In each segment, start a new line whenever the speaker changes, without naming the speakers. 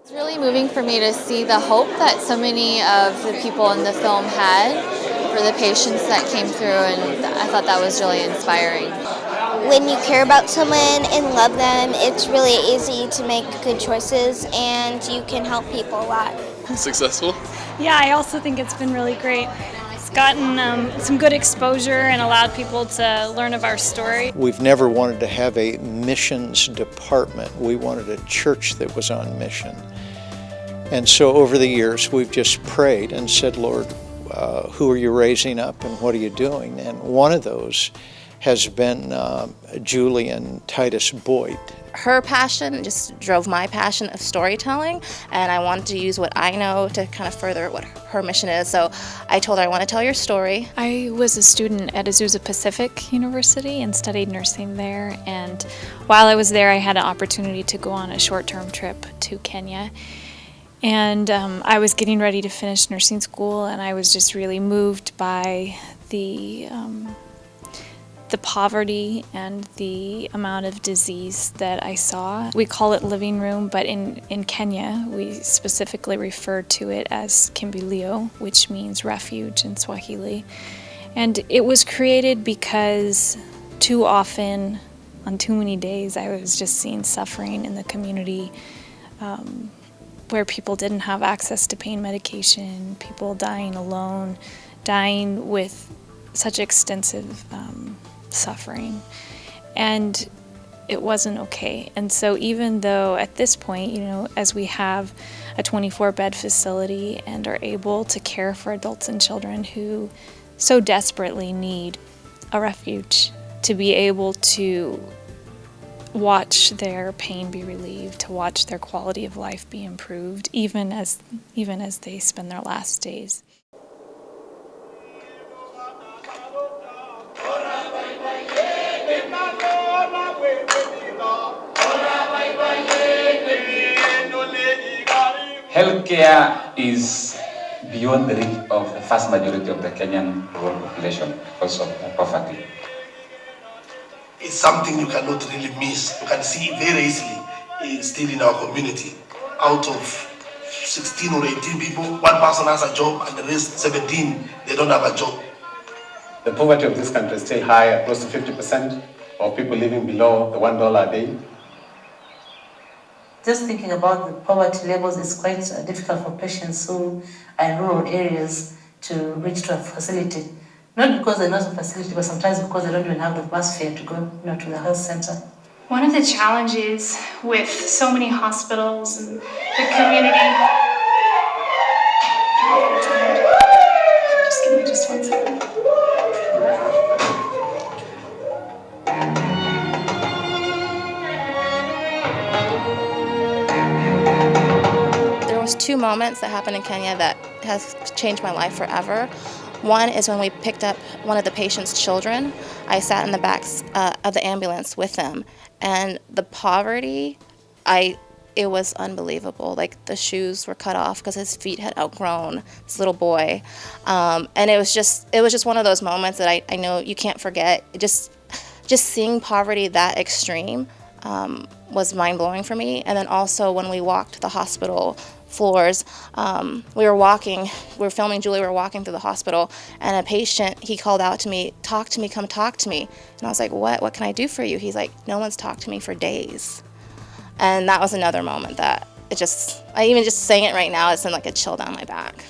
It's really moving for me to see the hope that so many of the people in the film had for the patients that came through, and I thought that was really inspiring.
When you care about someone and love them, it's really easy to make good choices and you can help people a lot.
Successful?
Yeah, I also think it's been really great. It's gotten some good exposure and allowed people to learn of our story.
We've never wanted to have a missions department. We wanted a church that was on mission. And so over the years, we've just prayed and said, Lord, who are you raising up and what are you doing? And one of those has been Juli and Titus Boit.
Her passion just drove my passion of storytelling, and I wanted to use what I know to kind of further what her mission is. So I told her, I want to tell your story.
I was a student at Azusa Pacific University and studied nursing there, and while I was there I had an opportunity to go on a short-term trip to Kenya. And I was getting ready to finish nursing school, and I was just really moved by the poverty and the amount of disease that I saw. We call it living room, but in Kenya, we specifically refer to it as kimbilio, which means refuge in Swahili. And it was created because too often, on too many days, I was just seeing suffering in the community, where people didn't have access to pain medication, people dying alone, dying with such extensive suffering, and it wasn't okay. And so even though at this point, you know, as we have a 24-bed facility and are able to care for adults and children who so desperately need a refuge, to be able to watch their pain be relieved, to watch their quality of life be improved, even as they spend their last days.
Healthcare is beyond the reach of the vast majority of the Kenyan rural population because of poverty.
It's something you cannot really miss. You can see it very easily still in our community. Out of 16 or 18 people, one person has a job and the rest 17, they don't have a job.
The poverty of this country is still high, close to 50% of people living below the $1 a day.
Just thinking about the poverty levels is quite difficult for patients who are in rural areas to reach to a facility. Not because they're not a facility, but sometimes because they don't even have the bus fare to go, to the health center.
One of the challenges with so many hospitals and the community. Just give me just 1 second.
There was 2 moments that happened in Kenya that has changed my life forever. One is when we picked up one of the patient's children. I sat in the back of the ambulance with them, and the poverty, it was unbelievable. Like, the shoes were cut off because his feet had outgrown, this little boy. And it was just one of those moments that I know you can't forget. Just seeing poverty that extreme was mind-blowing for me. And then also when we walked the hospital floors, we were filming Juli, we were walking through the hospital, and a patient, he called out to me, "Talk to me, come talk to me." And I was like, what can I do for you? He's like, "No one's talked to me for days." And that was another moment that even just saying it right now, it's sent like a chill down my back.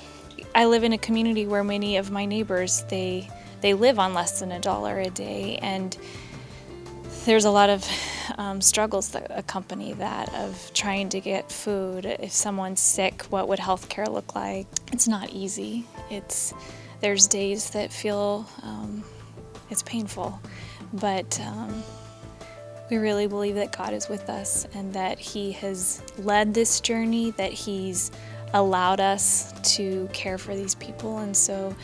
I live in a community where many of my neighbors, they live on less than $1 a day, and there's a lot of struggles that accompany that, of trying to get food. If someone's sick, what would healthcare look like? It's not easy. There's days that feel it's painful, but we really believe that God is with us and that He has led this journey, that He's allowed us to care for these people, and so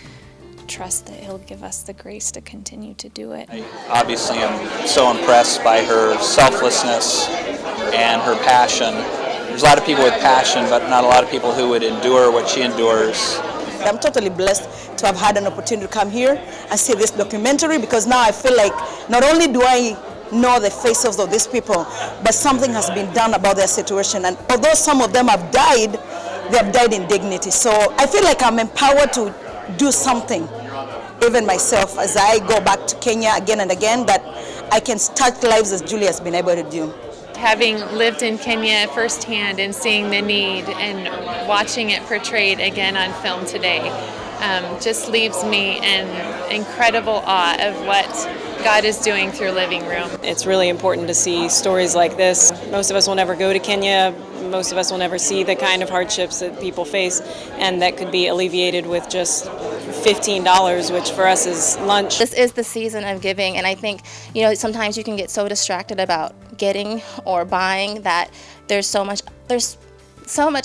trust that He'll give us the grace to continue to do it.
I obviously am so impressed by her selflessness and her passion. There's a lot of people with passion, but not a lot of people who would endure what she endures.
I'm totally blessed to have had an opportunity to come here and see this documentary, because now I feel like not only do I know the faces of these people, but something has been done about their situation. And although some of them have died, they have died in dignity. So I feel like I'm empowered to do something, even myself, as I go back to Kenya again and again, that I can touch lives as Julie has been able to do.
Having lived in Kenya firsthand and seeing the need and watching it portrayed again on film today just leaves me in incredible awe of what God is doing through Living Room.
It's really important to see stories like this. Most of us will never go to Kenya. Most of us will never see the kind of hardships that people face, and that could be alleviated with just $15, which for us is lunch.
This is the season of giving, and I think, sometimes you can get so distracted about getting or buying that there's so much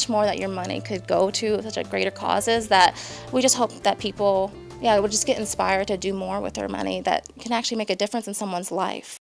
more that your money could go to, such a greater causes, that we just hope that people will just get inspired to do more with their money that can actually make a difference in someone's life.